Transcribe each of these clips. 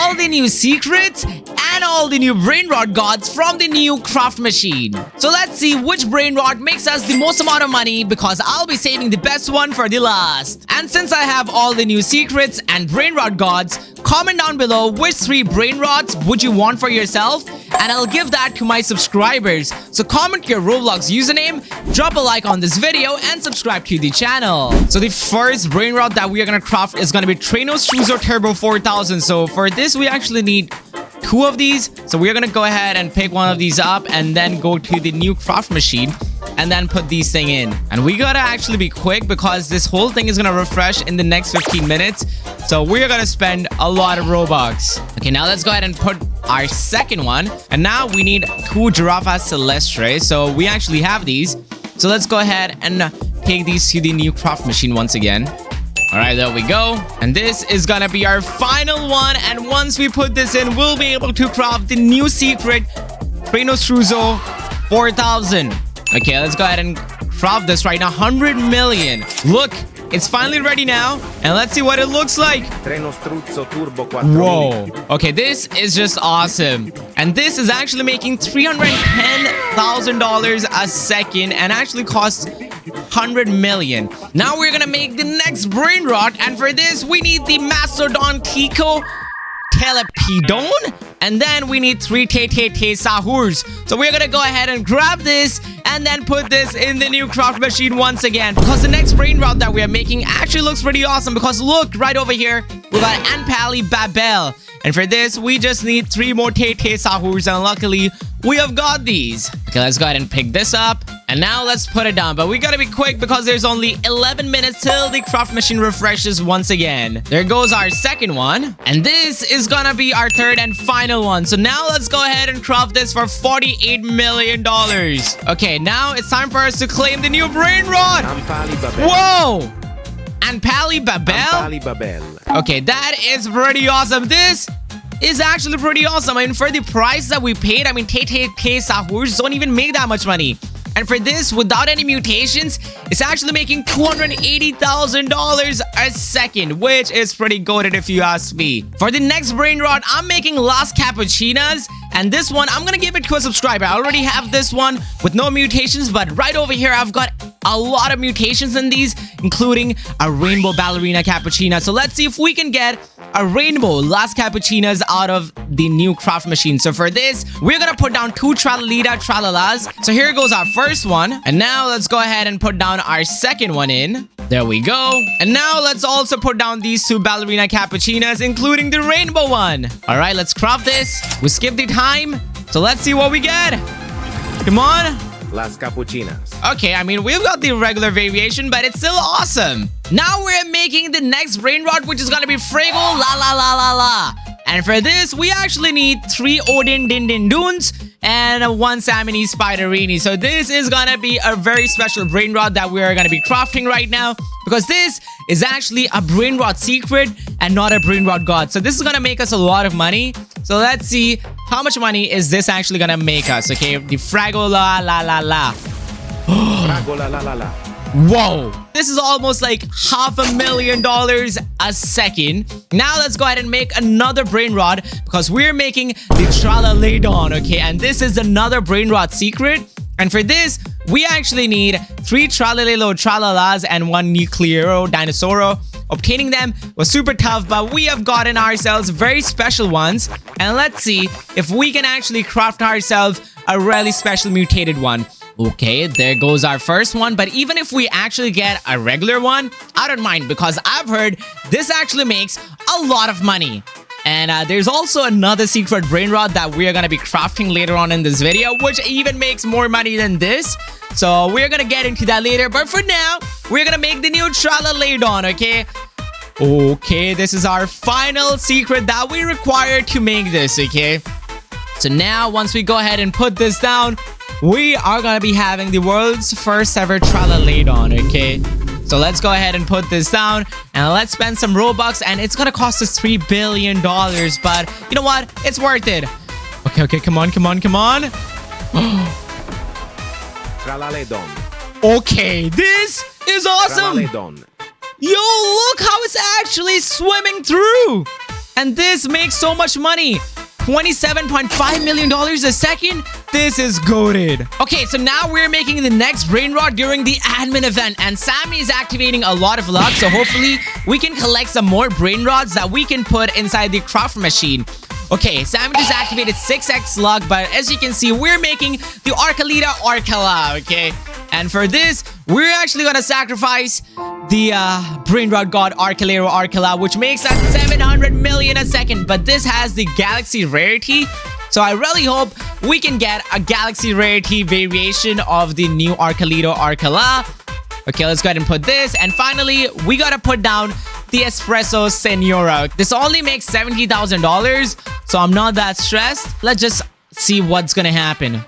all the new secrets and all the new Brainrot gods from the new craft machine. So let's see which Brainrot makes us the most amount of money, because I'll be saving the best one for the last. And since I have all the new secrets and Brainrot gods, comment down below which 3 Brainrots would you want for yourself, and I'll give that to my subscribers. So comment your Roblox username, drop a like on this video, and subscribe to the channel. So the first Brainrot that we are gonna craft is gonna be Trenostruzzo Turbo 4000. So for this, we actually need 2 of these. So we're gonna go ahead and pick one of these up and then go to the new craft machine and then put these thing in. And we gotta actually be quick because this whole thing is gonna refresh in the next 15 minutes. So we're gonna spend a lot of Robux. Okay, now let's go ahead and put our second one. And now we need 2 Giraffa Celestre. So we actually have these. So let's go ahead and take these to the new craft machine once again. All right, there we go. And this is gonna be our final one. And once we put this in, we'll be able to craft the new secret Trenostruzzo 4000. Okay, let's go ahead and craft this right now. 100 million. Look, it's finally ready now. And let's see what it looks like. Trenostruzzo Turbo. Whoa. Okay, this is just awesome. And this is actually making $310,000 a second and actually costs 100 million. Now we're gonna make the next Brainrot, and for this we need the Mastodontico, Telepiedone, and then we need 3 Sahurs. So we're gonna go ahead and grab this and then put this in the new craft machine once again, because the next Brainrot that we are making actually looks pretty awesome. Because look, right over here we got Anpali, Babel, and for this we just need 3 more Sahurs, and luckily we have got these. Okay, let's go ahead and pick this up. And now let's put it down. But we gotta be quick because there's only 11 minutes till the craft machine refreshes once again. There goes our second one. And this is gonna be our third and final one. So now let's go ahead and craft this for $48 million. Okay, now it's time for us to claim the new Brainrot. Anpali Babel. Whoa! Anpali Babel? Anpali Babel. Okay, that is pretty awesome. This is actually pretty awesome. I mean, for the price that we paid, I mean, Sahurs don't even make that much money. And for this, without any mutations, it's actually making $280,000 a second, which is pretty goated if you ask me. For the next Brainrot, I'm making Las Cappuccinas. And this one, I'm gonna give it to a subscriber. I already have this one with no mutations, but right over here, I've got a lot of mutations in these, including a rainbow ballerina cappuccina. So let's see if we can get a rainbow Las Cappuccinas out of the new craft machine. So for this, we're gonna put down 2 Tralalita Tralalas. So here goes our first one. And now let's go ahead and put down our second one in. There we go. And now let's also put down these 2 ballerina cappuccinas, including the rainbow one. All right, let's craft this. We skipped the time, so let's see what we get. Come on. Las Cappuccinas. Okay, I mean, we've got the regular variation, but it's still awesome. Now we're making the next Brainrot, which is gonna be Frago La La La La La. And for this, we actually need 3 Odin Din Din Dunes and 1 Samini Spiderini. So this is gonna be a very special Brainrot that we are gonna be crafting right now, because this is actually a Brainrot secret and not a Brainrot god. So this is gonna make us a lot of money. So let's see how much money is this actually gonna make us. Okay, the Fragola La La La. Fragola La La La. Whoa, this is almost like $500,000 a second. Now let's go ahead and make another Brainrot, because we're making the Tralaledon. Okay, and this is another Brainrot secret. And for this, we actually need 3 Tralalelo Tralalas and 1 Nuclearo Dinosauro. Obtaining them was super tough, but we have gotten ourselves very special ones. And let's see if we can actually craft ourselves a really special mutated one. Okay, there goes our first one. But even if we actually get a regular one, I don't mind, because I've heard this actually makes a lot of money. And there's also another secret Brainrot that we are going to be crafting later on in this video, which even makes more money than this. So we're going to get into that later. But for now, we're going to make the new Tralaledon, okay? Okay, this is our final secret that we require to make this, okay? So now, once we go ahead and put this down, we are going to be having the world's first ever Tralaledon, okay? So let's go ahead and put this down and let's spend some Robux, and it's going to cost us $3 billion, but you know what? It's worth it. Okay, come on. Tralaledon. Okay, this is awesome. Tralaledon. Yo, look how it's actually swimming through. And this makes so much money. $27.5 million a second? This is goated. Okay, so now we're making the next brain rot during the admin event, and Sammy is activating a lot of luck, so hopefully we can collect some more brain rods that we can put inside the craft machine. Okay, Sammy just activated 6x luck, but as you can see, we're making the Arcalita Arcala, okay? And for this, we're actually gonna sacrifice the brain rot god Arcalero Arcala, which makes us 700 million a second. But this has the galaxy rarity, so I really hope we can get a galaxy rarity variation of the new Arcalito Arcala. Okay, let's go ahead and put this. And finally, we gotta put down the Espresso Senora. This only makes $70,000, so I'm not that stressed. Let's just see what's gonna happen.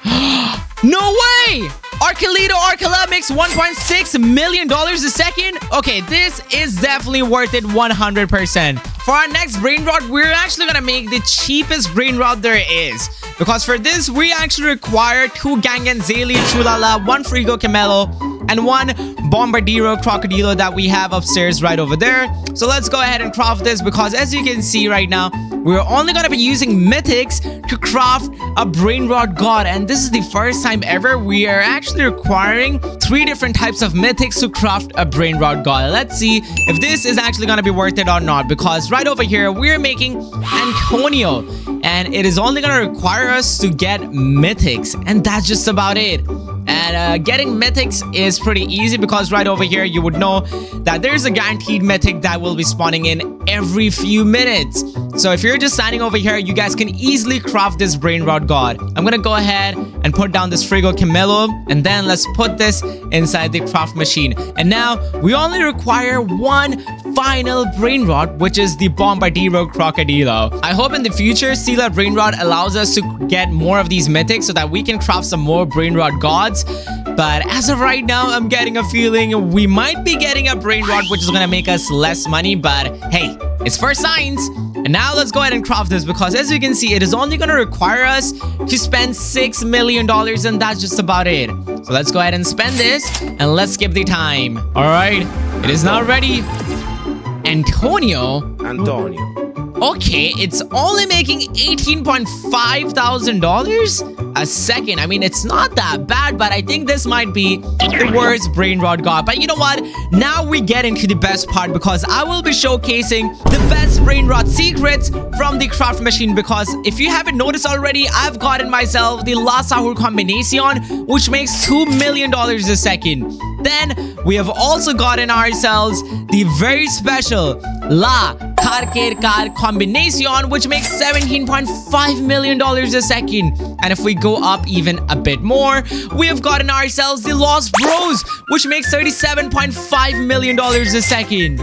No way! Arcalito Arcala makes $1.6 million a second? Okay, this is definitely worth it 100%. For our next brain rot, we're actually gonna make the cheapest brain rot there is. Because for this, we actually require 2 Ganganzeli Chulala, 1 Frigo Caramello, and 1 Bombardiro Crocodilo that we have upstairs right over there. So let's go ahead and craft this, because as you can see right now, we're only gonna be using mythics to craft a brain rot god, and this is the first time ever we are actually requiring 3 different types of mythics to craft a brain rot god. Let's see if this is actually gonna be worth it or not, because right over here we're making Antonio, and it is only gonna require us to get mythics, and that's just about it. And getting mythics is pretty easy, because right over here you would know that there's a guaranteed mythic that will be spawning in every few minutes. So if you're just standing over here, you guys can easily craft this brain rot god. I'm gonna go ahead and put down this Frigo Caramello, and then let's put this inside the craft machine. And now we only require 1 final brain rot, which is the Bombardiro Crocodilo. I hope in the future Sela brain rot allows us to get more of these mythics so that we can craft some more brain rot gods. But as of right now, I'm getting a feeling we might be getting a brain rot, which is gonna make us less money. But hey, it's for science. And now let's go ahead and craft this, because as you can see, it is only gonna require us to spend $6 million, and that's just about it. So let's go ahead and spend this, and let's skip the time. All right, it is now ready. Antonio. Okay, it's only making $18.5 thousand a second. I mean, it's not that bad, but I think this might be the worst brain rot god. But you know what? Now we get into the best part, because I will be showcasing the best brain rot secrets from the craft machine. Because if you haven't noticed already, I've gotten myself the La Sahur combination, which makes $2 million a second. Then we have also gotten ourselves the very special La Car combination, which makes $17.5 million a second. And if we go up even a bit more, we have gotten ourselves the Lost Bros, which makes $37.5 million a second.